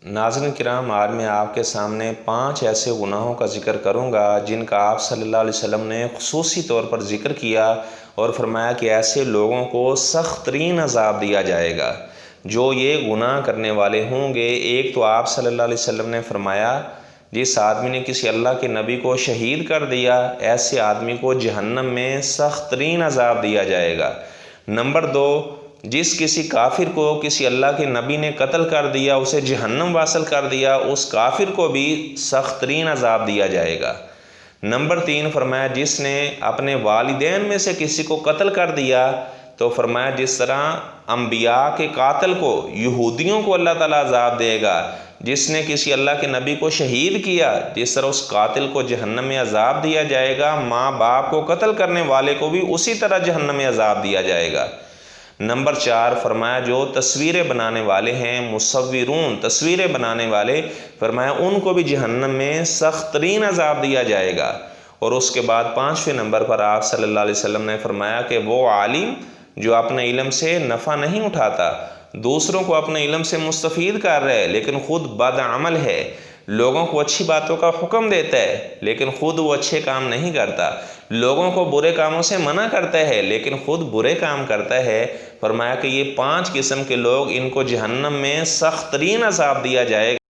ناظرین کرام، آج میں آپ کے سامنے 5 ایسے گناہوں کا ذکر کروں گا جن کا آپ صلی اللہ علیہ وسلم نے خصوصی طور پر ذکر کیا اور فرمایا کہ ایسے لوگوں کو سخت ترین عذاب دیا جائے گا جو یہ گناہ کرنے والے ہوں گے۔ ایک تو آپ صلی اللہ علیہ وسلم نے فرمایا جس آدمی نے کسی اللہ کے نبی کو شہید کر دیا، ایسے آدمی کو جہنم میں سخت ترین عذاب دیا جائے گا۔ نمبر 2، جس کسی کافر کو کسی اللہ کے نبی نے قتل کر دیا، اسے جہنم واصل کر دیا، اس کافر کو بھی سخت ترین عذاب دیا جائے گا۔ نمبر 3 فرمایا جس نے اپنے والدین میں سے کسی کو قتل کر دیا، تو فرمایا جس طرح انبیاء کے قاتل کو، یہودیوں کو اللہ تعالیٰ عذاب دے گا، جس نے کسی اللہ کے نبی کو شہید کیا جس طرح اس قاتل کو جہنم میں عذاب دیا جائے گا، ماں باپ کو قتل کرنے والے کو بھی اسی طرح جہنم میں عذاب دیا جائے گا۔ نمبر 4 فرمایا جو تصویریں بنانے والے ہیں، مصورون، تصویریں بنانے والے، فرمایا ان کو بھی جہنم میں سخت ترین عذاب دیا جائے گا۔ اور اس کے بعد 5ویں نمبر پر آپ صلی اللہ علیہ وسلم نے فرمایا کہ وہ عالم جو اپنے علم سے نفع نہیں اٹھاتا، دوسروں کو اپنے علم سے مستفید کر رہا ہے لیکن خود بد عمل ہے، لوگوں کو اچھی باتوں کا حکم دیتا ہے لیکن خود وہ اچھے کام نہیں کرتا، لوگوں کو برے کاموں سے منع کرتا ہے لیکن خود برے کام کرتا ہے، فرمایا کہ یہ 5 قسم کے لوگ، ان کو جہنم میں سخت ترین عذاب دیا جائے گا۔